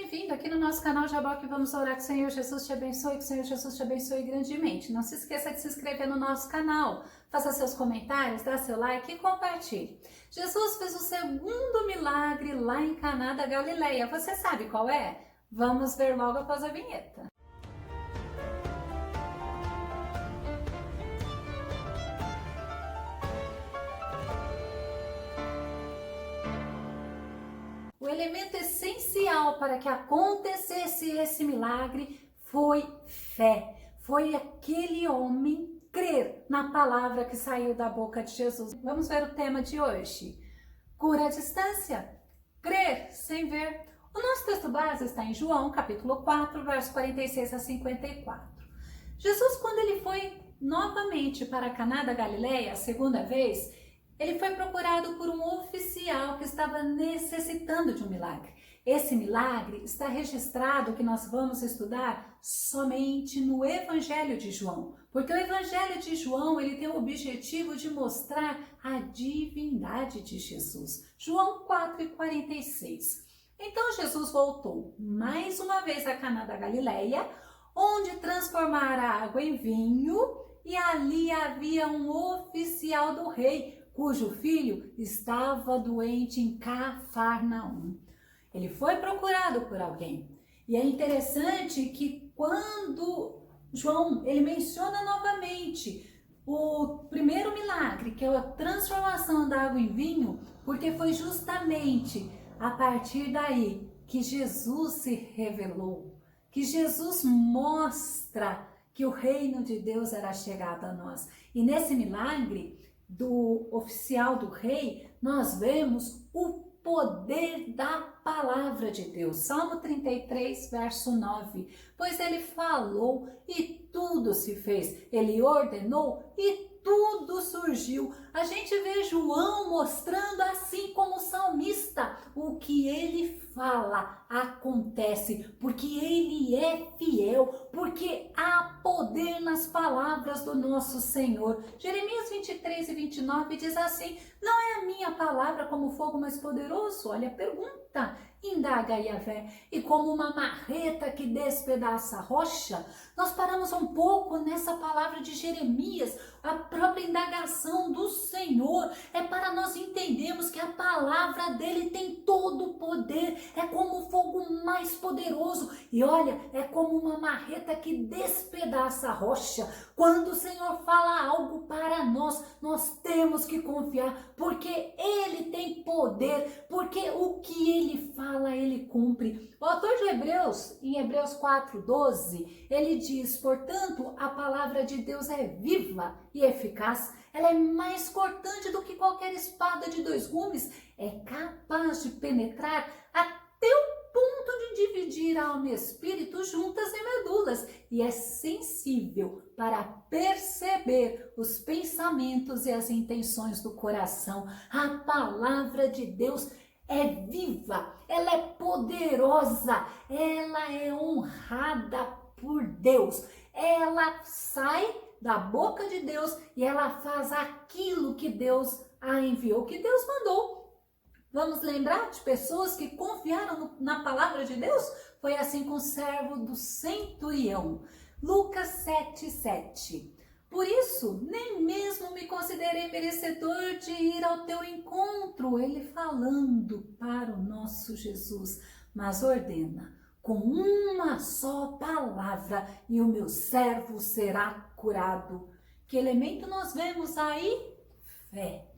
bem-vindo aqui no nosso canal Jabó, que vamos orar que o Senhor Jesus te abençoe, que o Senhor Jesus te abençoe grandemente. Não se esqueça de se inscrever no nosso canal, faça seus comentários, dá seu like e compartilhe. Jesus fez o segundo milagre lá em Caná da Galileia. Você sabe qual é? Vamos ver logo após a vinheta. O elemento essencial para que acontecesse esse milagre foi fé. Foi aquele homem crer na palavra que saiu da boca de Jesus. Vamos ver o tema de hoje. Cura à distância. Crer sem ver. O nosso texto base está em João, capítulo 4, versos 46 a 54. Jesus, quando ele foi novamente para Caná da Galileia, a segunda vez, ele foi procurado por um oficial que estava necessitando de um milagre. Esse milagre está registrado, que nós vamos estudar, somente no Evangelho de João. Porque o Evangelho de João ele tem o objetivo de mostrar a divindade de Jesus. João 4:46. Então Jesus voltou mais uma vez a Caná da Galileia, onde transformara a água em vinho, e ali havia um oficial do rei, cujo filho estava doente em Cafarnaum. Ele foi procurado por alguém. E é interessante que quando João ele menciona novamente o primeiro milagre, que é a transformação da água em vinho, porque foi justamente a partir daí que Jesus se revelou, que Jesus mostra que o reino de Deus era chegado a nós. E nesse milagre do oficial do rei, nós vemos o poder da palavra de Deus. Salmo 33, verso 9. Pois ele falou e tudo se fez. Ele ordenou e tudo surgiu. A gente vê João mostrando, assim como o salmista, o que ele fala acontece, porque ele é fiel, porque há poder nas palavras do nosso Senhor. Jeremias 23 e 29 diz assim: não é a minha palavra como fogo mais poderoso? Olha a pergunta. Indaga Yahvé, e como uma marreta que despedaça a rocha. Nós paramos um pouco nessa palavra de Jeremias, a própria indagação do Senhor é para nós entendermos que a palavra dele tem todo o poder, é como o fogo mais poderoso, e olha, é como uma marreta que despedaça a rocha. Quando o Senhor fala algo para nós, nós temos que confiar, porque ele tem poder, porque o que ele fala, ele cumpre. O autor de Hebreus, em Hebreus 4:12, ele diz: portanto, a palavra de Deus é viva e eficaz, ela é mais cortante do que qualquer espada de dois gumes, é capaz de penetrar até o ponto de dividir alma e espírito, juntas e medulas, e é sensível para perceber os pensamentos e as intenções do coração. A palavra de Deus é viva, ela é poderosa, ela é honrada por Deus, ela sai da boca de Deus e ela faz aquilo que Deus a enviou, que Deus mandou. Vamos lembrar de pessoas que confiaram na palavra de Deus? Foi assim com o servo do centurião. Lucas 7:7. Por isso, nem mesmo me considerei merecedor de ir ao teu encontro. Ele falando para o nosso Jesus, mas ordena com uma só palavra e o meu servo será curado. Que elemento nós vemos aí? Fé.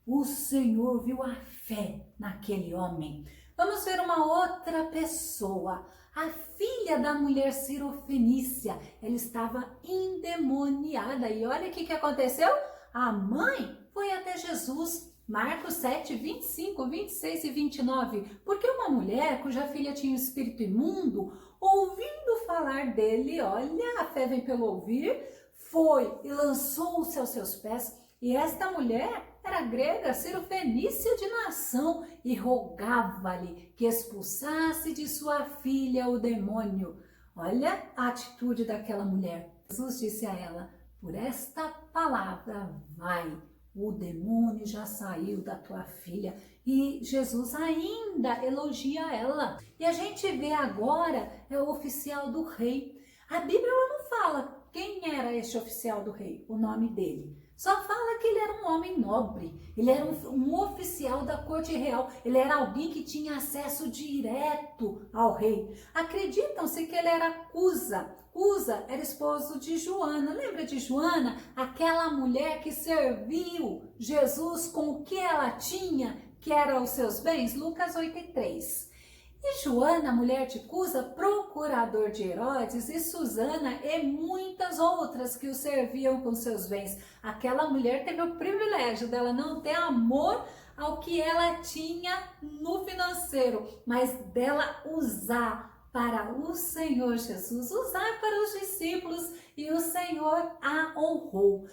O Senhor viu a fé naquele homem. Vamos ver uma outra pessoa, a filha da mulher cirofenícia. Ela estava endemoniada e olha o que aconteceu. A mãe foi até Jesus. Marcos 7, 25, 26 e 29. Porque uma mulher cuja filha tinha um espírito imundo, ouvindo falar dele, olha, a fé vem pelo ouvir, foi e lançou-se aos seus pés. E esta mulher era grega, cirofenícia de nação, e rogava-lhe que expulsasse de sua filha o demônio. Olha a atitude daquela mulher. Jesus disse a ela: por esta palavra vai, o demônio já saiu da tua filha. E Jesus ainda elogia ela. E a gente vê agora, é o oficial do rei. A Bíblia ela não fala quem era este oficial do rei, o nome dele. Só fala que ele era um homem nobre, ele era um oficial da corte real, ele era alguém que tinha acesso direto ao rei. Acreditam-se que ele era Cusa. Cusa era esposo de Joana. Lembra de Joana? Aquela mulher que serviu Jesus com o que ela tinha, que eram os seus bens? Lucas 8:3. E Joana, mulher de Cusa, procurador de Herodes, e Susana e muitas outras que o serviam com seus bens. Aquela mulher teve o privilégio dela não ter amor ao que ela tinha no financeiro, mas dela usar para o Senhor Jesus, usar para os discípulos, e o Senhor a honrou.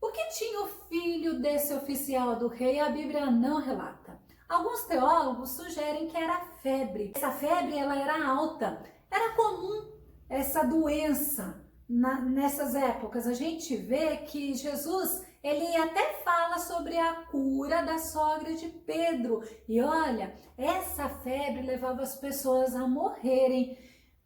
O que tinha o filho desse oficial do rei, a Bíblia não relata. Alguns teólogos sugerem que era febre. Essa febre ela era alta. Era comum essa doença nessas épocas. A gente vê que Jesus, ele até fala sobre a cura da sogra de Pedro. E olha, essa febre levava as pessoas a morrerem.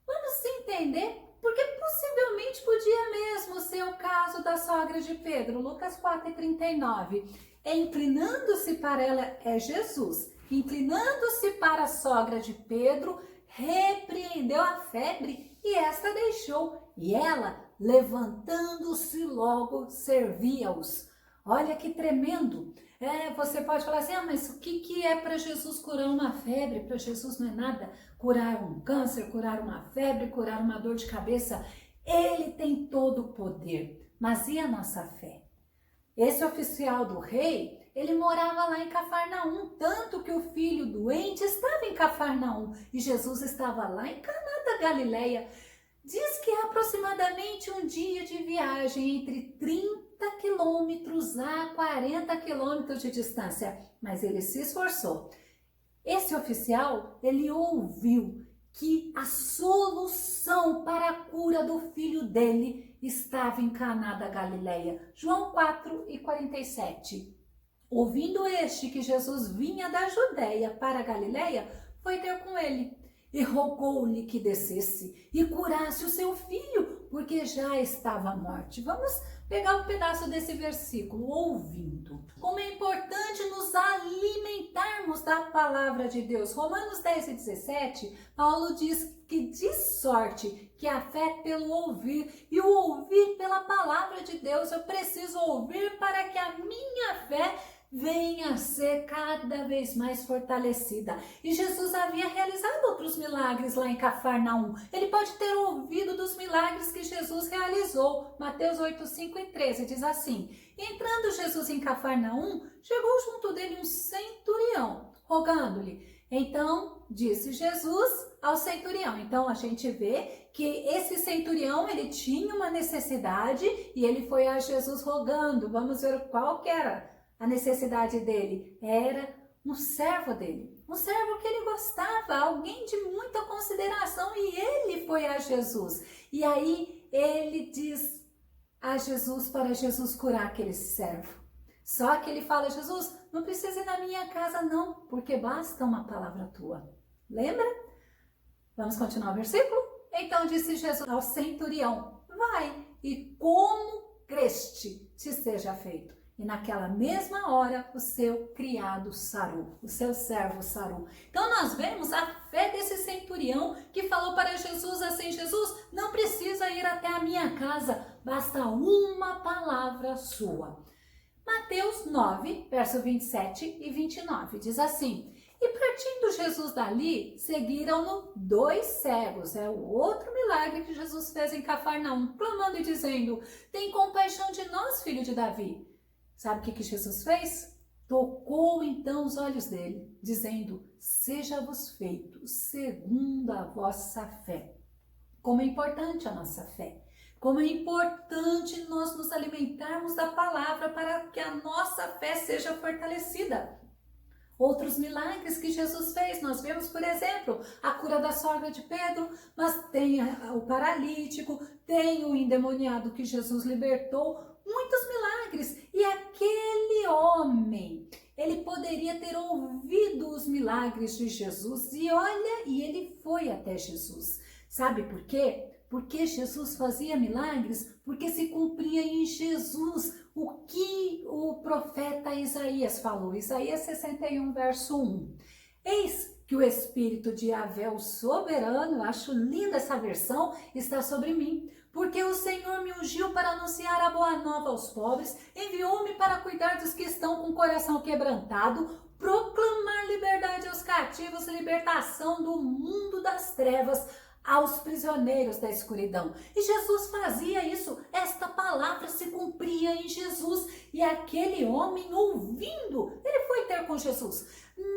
Vamos entender? Porque possivelmente podia mesmo ser o caso da sogra de Pedro. Lucas 4:39. Inclinando-se para ela, é Jesus, inclinando-se para a sogra de Pedro, repreendeu a febre e esta deixou. E ela, levantando-se logo, servia-os. Olha que tremendo. Você pode falar assim, mas o que é para Jesus curar uma febre? Para Jesus não é nada. Curar um câncer, curar uma febre, curar uma dor de cabeça. Ele tem todo o poder. Mas e a nossa fé? Esse oficial do rei, ele morava lá em Cafarnaum, tanto que o filho doente estava em Cafarnaum e Jesus estava lá em Caná da Galileia. Diz que é aproximadamente um dia de viagem, entre 30 quilômetros a 40 quilômetros de distância, mas ele se esforçou. Esse oficial, ele ouviu que a solução para a cura do filho dele estava em Caná da Galileia. João 4:47. Ouvindo este que Jesus vinha da Judéia para a Galileia, foi ter com ele e rogou-lhe que descesse e curasse o seu filho, porque já estava morto. Vamos pegar um pedaço desse versículo, ouvindo. Como é importante nos alimentarmos da palavra de Deus. Romanos 10:17, Paulo diz que de sorte que a fé é pelo ouvir, e o ouvir pela palavra de Deus. Eu preciso ouvir para que a minha fé venha a ser cada vez mais fortalecida. E Jesus havia realizado outros milagres lá em Cafarnaum. Ele pode ter ouvido dos milagres que Jesus realizou. Mateus 8:5-13 diz assim: entrando Jesus em Cafarnaum, chegou junto dele um centurião, rogando-lhe. Então, disse Jesus ao centurião. Então, a gente vê que esse centurião, ele tinha uma necessidade e ele foi a Jesus rogando. Vamos ver qual que era a necessidade dele. Era um servo dele, um servo que ele gostava, alguém de muita consideração, e ele foi a Jesus. E aí ele diz a Jesus para Jesus curar aquele servo. Só que ele fala: Jesus, não precisa ir na minha casa não, porque basta uma palavra tua. Lembra? Vamos continuar o versículo? Então disse Jesus ao centurião: vai, e como creste, te seja feito. E naquela mesma hora o seu criado sarou, o seu servo sarou. Então nós vemos a fé desse centurião que falou para Jesus assim: Jesus, não precisa ir até a minha casa, basta uma palavra sua. Mateus 9, verso 27 e 29 diz assim: e partindo Jesus dali, seguiram-no 2 cegos. É o outro milagre que Jesus fez em Cafarnaum, clamando e dizendo: tem compaixão de nós, filho de Davi. Sabe o que Jesus fez? Tocou então os olhos dele, dizendo: seja-vos feito segundo a vossa fé. Como é importante a nossa fé. Como é importante nós nos alimentarmos da palavra para que a nossa fé seja fortalecida. outros milagres que Jesus fez. Nós vemos, por exemplo, a cura da sogra de Pedro, mas tem o paralítico, tem o endemoniado que Jesus libertou, muitos milagres. E aquele homem, ele poderia ter ouvido os milagres de Jesus e olha, e ele foi até Jesus. Sabe por quê? Porque Jesus fazia milagres, porque se cumpria em Jesus o que o profeta Isaías falou. Isaías 61, verso 1. Eis que o Espírito de Yahvé, o soberano, eu acho linda essa versão, está sobre mim. Porque o Senhor me ungiu para anunciar a boa nova aos pobres, enviou-me para cuidar dos que estão com o coração quebrantado, proclamar liberdade aos cativos, libertação do mundo das trevas, aos prisioneiros da escuridão. E Jesus fazia isso, esta palavra se cumpria em Jesus, e aquele homem ouvindo, ele foi ter com Jesus,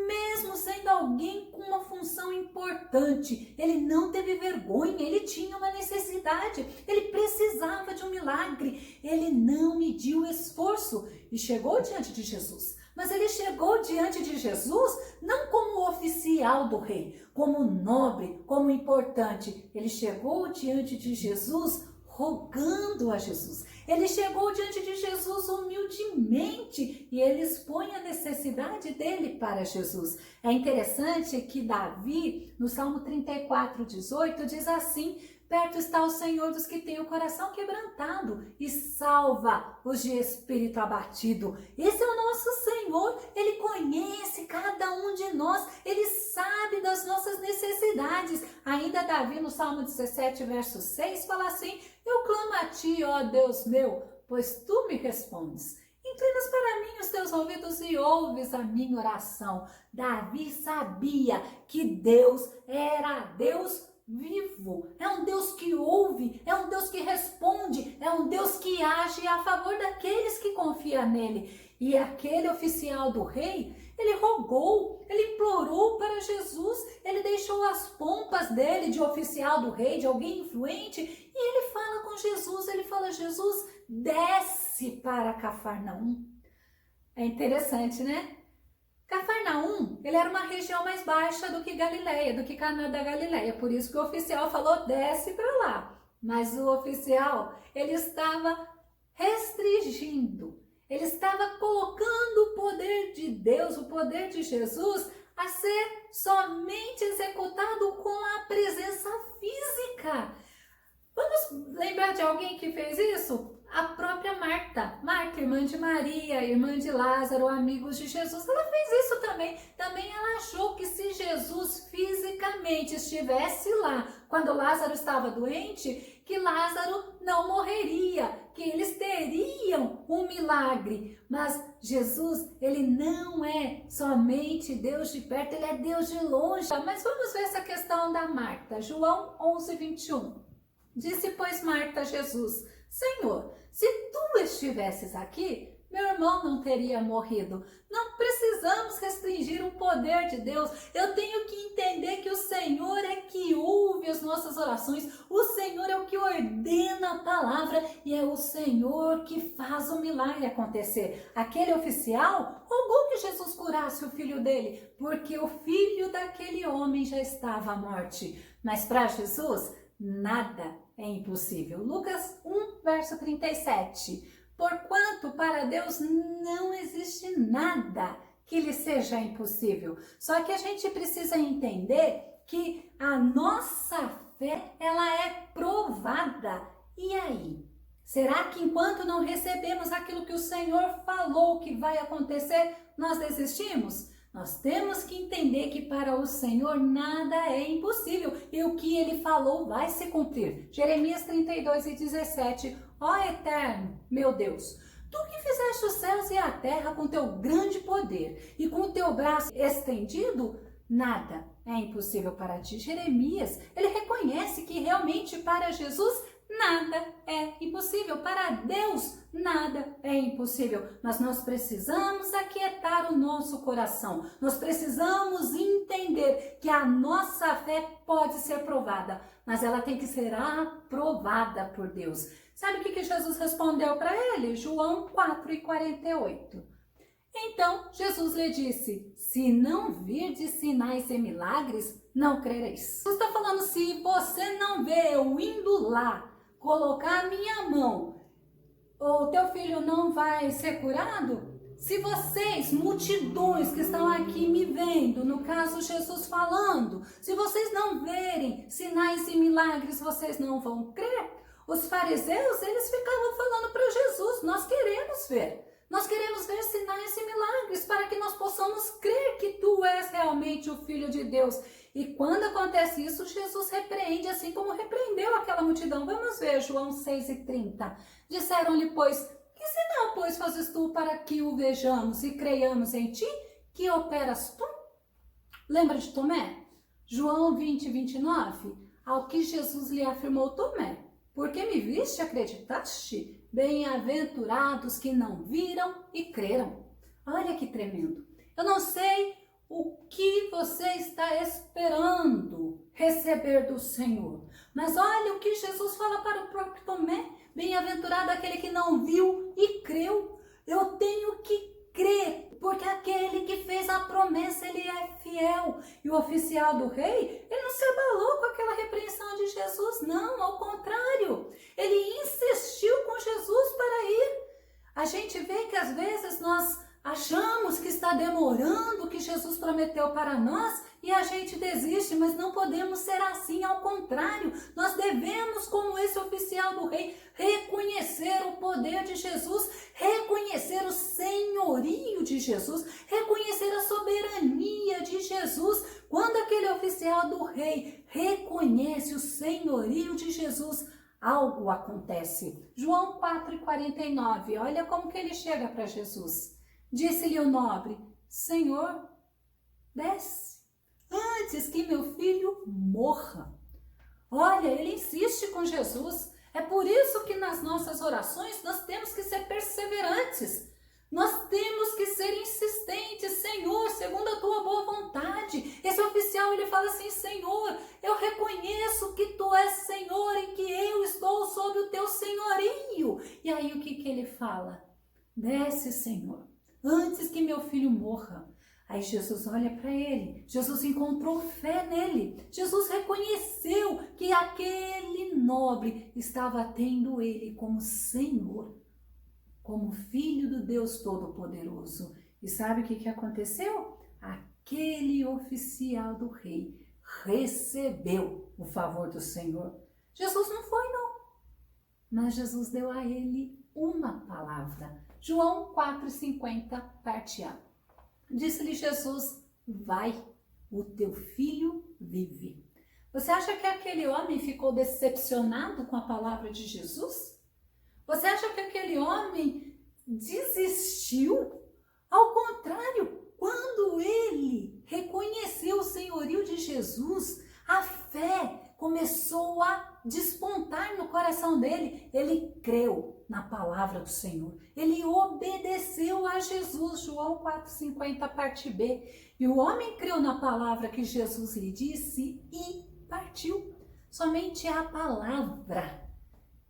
mesmo sendo alguém com uma função importante, ele não teve vergonha, ele tinha uma necessidade, ele precisava de um milagre, ele não mediu esforço e chegou diante de Jesus. Mas ele chegou diante de Jesus não como oficial do rei, como nobre, como importante. Ele chegou diante de Jesus rogando a Jesus. Ele chegou diante de Jesus humildemente e ele expõe a necessidade dele para Jesus. É interessante que Davi, no Salmo 34, 18, diz assim: perto está o Senhor dos que têm o coração quebrantado e salva os de espírito abatido. Esse é o nosso Senhor, Ele conhece cada um de nós, Ele sabe das nossas necessidades. Ainda Davi, no Salmo 17, verso 6, fala assim: eu clamo a Ti, ó Deus meu, pois Tu me respondes. Inclinas para mim os teus ouvidos e ouves a minha oração. Davi sabia que Deus era Deus vivo, é um Deus que ouve, é um Deus que responde, é um Deus que age a favor daqueles que confiam nele. E aquele oficial do rei, ele rogou, ele implorou para Jesus, ele deixou as pompas dele de oficial do rei, de alguém influente, e ele fala com Jesus, ele fala: Jesus, desce para Cafarnaum. É interessante, né? Cafarnaum, ele era uma região mais baixa do que Galileia, do que Caná da Galileia, por isso que o oficial falou: desce para lá. Mas o oficial, ele estava restringindo, ele estava colocando o poder de Deus, o poder de Jesus, a ser somente executado com a presença física. Vamos lembrar de alguém que fez isso? A própria Marta. Marta, irmã de Maria, irmã de Lázaro, amigos de Jesus, ela fez isso também. Também ela achou que se Jesus fisicamente estivesse lá, quando Lázaro estava doente, que Lázaro não morreria, que eles teriam um milagre. Mas Jesus, ele não é somente Deus de perto, ele é Deus de longe. Mas vamos ver essa questão da Marta. João 11, 21. Disse, pois, Marta a Jesus: Senhor, se tu estivesses aqui, meu irmão não teria morrido. Não precisamos restringir o poder de Deus. Eu tenho que entender que o Senhor é que ouve as nossas orações. O Senhor é o que ordena a palavra e é o Senhor que faz o milagre acontecer. Aquele oficial rogou que Jesus curasse o filho dele, porque o filho daquele homem já estava à morte. Mas para Jesus, nada é impossível. Lucas 1, verso 37. Porquanto para Deus não existe nada que lhe seja impossível. Só que a gente precisa entender que a nossa fé, ela é provada. E aí? Será que enquanto não recebemos aquilo que o Senhor falou que vai acontecer, nós desistimos? Nós temos que entender que para o Senhor nada é impossível e o que Ele falou vai se cumprir. Jeremias 32 e 17. Ó Eterno, meu Deus, Tu que fizeste os céus e a terra com Teu grande poder e com o Teu braço estendido, nada é impossível para Ti. Jeremias, ele reconhece que realmente para Jesus nada é impossível. Para Deus, nada é impossível. Mas nós precisamos aquietar o nosso coração. Nós precisamos entender que a nossa fé pode ser provada, mas ela tem que ser aprovada por Deus. Sabe o que Jesus respondeu para ele? João 4 e 48. Então Jesus lhe disse: se não virdes sinais e milagres, não crereis. Jesus está falando, se você não vê eu indo lá, colocar a minha mão, o teu filho não vai ser curado? Se vocês, multidões que estão aqui me vendo, no caso Jesus falando, se vocês não verem sinais e milagres, vocês não vão crer. Os fariseus, eles ficavam falando para Jesus, nós queremos ver sinais e milagres para que nós possamos crer que tu és realmente o Filho de Deus. E quando acontece isso, Jesus repreende, assim como repreendeu aquela multidão. Vamos ver João 6,30. Disseram-lhe, pois, que sinal, pois, fazes tu para que o vejamos e creiamos em ti? Que operas tu? Lembra de Tomé? João 20:29. Ao que Jesus lhe afirmou, Tomé, porque me viste, acreditaste? Bem-aventurados que não viram e creram. Olha que tremendo. Eu não sei o que você está esperando receber do Senhor, mas olha o que Jesus fala para o próprio Tomé. Bem-aventurado aquele que não viu e creu. Eu tenho que crer, porque aquele que fez a promessa, ele é fiel. E o oficial do rei, ele não se abalou com aquela repreensão de Jesus, não, ao contrário. Ele insistiu com Jesus para ir. A gente vê que às vezes nós achamos que está demorando o que Jesus prometeu para nós e a gente desiste, mas não podemos ser assim, ao contrário. Nós devemos, como esse oficial do rei, reconhecer o poder de Jesus, reconhecer o senhorio de Jesus, reconhecer a soberania de Jesus. Quando aquele oficial do rei reconhece o senhorio de Jesus, algo acontece. João 4,49, olha como que ele chega para Jesus. Disse-lhe o nobre, Senhor, desce, antes que meu filho morra. Olha, ele insiste com Jesus. É por isso que nas nossas orações nós temos que ser perseverantes. Nós temos que ser insistentes. Senhor, segundo a tua boa vontade. Esse oficial, ele fala assim, Senhor, eu reconheço que tu és Senhor e que eu estou sob o teu senhorio. E aí o que ele fala? Desce, Senhor, antes que meu filho morra. Aí Jesus olha para ele, Jesus encontrou fé nele, Jesus reconheceu que aquele nobre estava tendo ele como Senhor, como Filho do Deus Todo-Poderoso. E sabe o que aconteceu? Aquele oficial do rei recebeu o favor do Senhor. Jesus não foi, não, mas Jesus deu a ele uma palavra. João 4,50, parte A. Disse-lhe Jesus, vai, o teu filho vive. Você acha que aquele homem ficou decepcionado com a palavra de Jesus? Você acha que aquele homem desistiu? Ao contrário, quando ele reconheceu o senhorio de Jesus, a fé começou a despontar no coração dele. Ele creu na palavra do Senhor. Ele obedeceu a Jesus. João 4,50, parte B. E o homem creu na palavra que Jesus lhe disse e partiu. Somente a palavra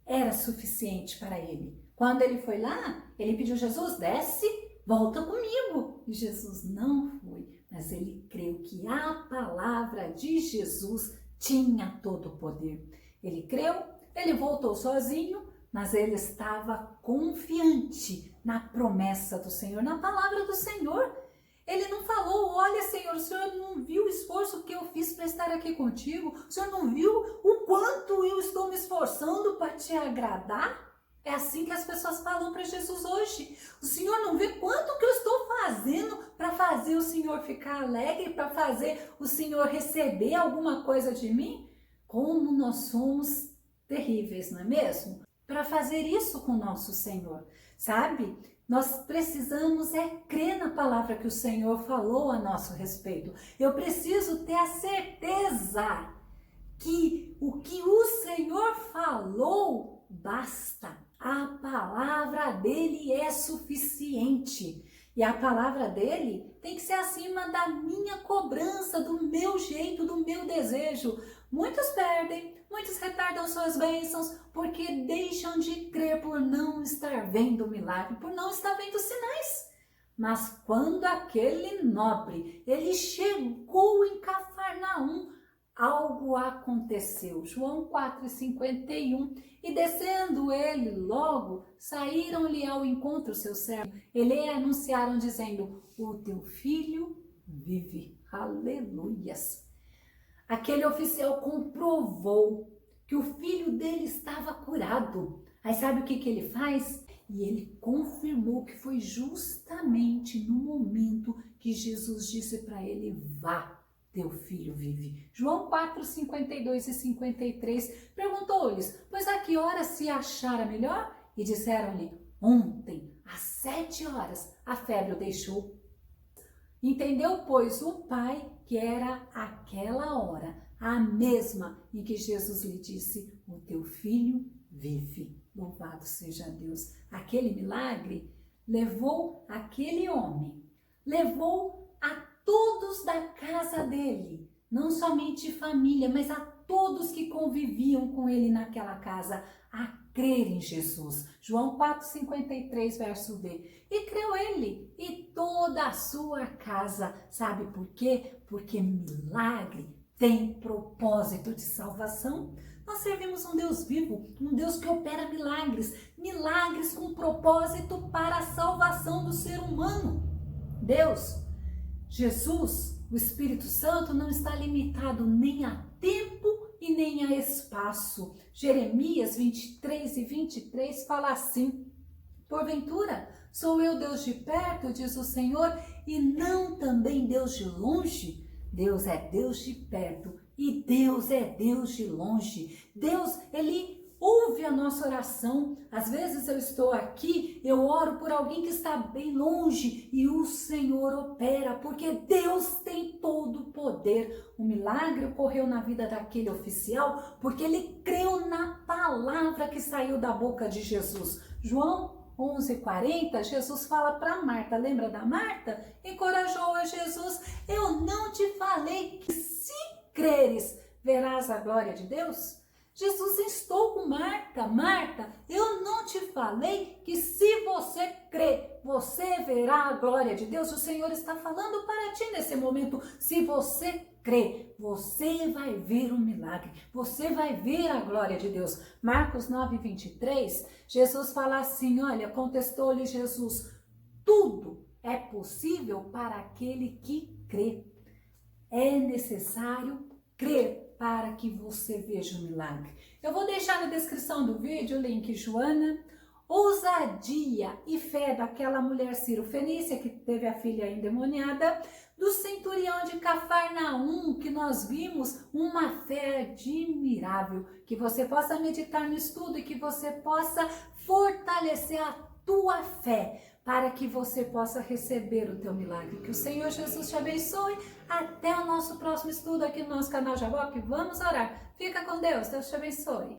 era suficiente para ele. Quando ele foi lá, ele pediu, Jesus, desce, volta comigo. E Jesus não foi, mas ele creu que a palavra de Jesus tinha todo o poder. Ele creu, ele voltou sozinho, mas ele estava confiante na promessa do Senhor, na palavra do Senhor. Ele não falou, olha Senhor, o Senhor não viu o esforço que eu fiz para estar aqui contigo? O Senhor não viu o quanto eu estou me esforçando para te agradar? É assim que as pessoas falam para Jesus hoje. O Senhor não vê quanto que eu estou fazendo para fazer o Senhor ficar alegre, para fazer o Senhor receber alguma coisa de mim? Como nós somos terríveis, não é mesmo? Para fazer isso com o nosso Senhor, sabe? Nós precisamos crer na palavra que o Senhor falou a nosso respeito. Eu preciso ter a certeza que o que o Senhor falou basta. A palavra dele é suficiente. E a palavra dele tem que ser acima da minha cobrança, do meu jeito, do meu desejo. Muitos perdem, muitos retardam suas bênçãos porque deixam de crer por não estar vendo o milagre, por não estar vendo sinais. Mas quando aquele nobre, ele chegou em Cafarnaum, algo aconteceu. João 4,51. E descendo ele logo, saíram-lhe ao encontro seus servos. Ele anunciaram dizendo: o teu filho vive. Aleluias. Aquele oficial comprovou que o filho dele estava curado. Aí sabe o que ele faz? E ele confirmou que foi justamente no momento que Jesus disse para ele: vá, teu filho vive. João 4, 52 e 53 perguntou-lhes: pois a que hora se achara melhor? E disseram-lhe: ontem, às 7 horas, a febre o deixou. Entendeu, pois, o pai que era aquela hora, a mesma em que Jesus lhe disse: o teu filho vive. Louvado seja Deus. Aquele milagre levou aquele homem, levou a todos da casa dele, não somente família, mas a todos que conviviam com ele naquela casa, a crer em Jesus. João 4,53, verso B. E creu ele e toda a sua casa. Sabe por quê? Porque milagre tem propósito de salvação. Nós servimos um Deus vivo, um Deus que opera milagres, milagres com propósito para a salvação do ser humano. Deus, Jesus, o Espírito Santo não está limitado nem a tempo e nem a espaço. Jeremias 23 e 23 fala assim: porventura, sou eu Deus de perto, diz o Senhor, e não também Deus de longe? Deus é Deus de perto e Deus é Deus de longe. Deus, Ele ouve a nossa oração. Às vezes eu estou aqui, eu oro por alguém que está bem longe e o Senhor opera, porque Deus tem todo o poder. O milagre ocorreu na vida daquele oficial porque ele creu na palavra que saiu da boca de Jesus. João 11:40, Jesus fala para Marta, lembra da Marta? Encorajou a Jesus: eu não te falei que se creres, verás a glória de Deus? Jesus instou com Marta: Marta, eu não te falei que se você crer, você verá a glória de Deus? O Senhor está falando para ti nesse momento. Se você crer, você vai ver um milagre, você vai ver a glória de Deus. Marcos 9:23, Jesus fala assim, olha, contestou-lhe Jesus: tudo é possível para aquele que crê. É necessário crer para que você veja o milagre. Eu vou deixar na descrição do vídeo o link, Joana. Ousadia e fé daquela mulher Ciro-fenícia que teve a filha endemoniada, do centurião de Cafarnaum, que nós vimos uma fé admirável. Que você possa meditar no estudo e que você possa fortalecer a tua fé, para que você possa receber o teu milagre. Que o Senhor Jesus te abençoe. Até o nosso próximo estudo aqui no nosso canal Jaboque. Vamos orar. Fica com Deus. Deus te abençoe.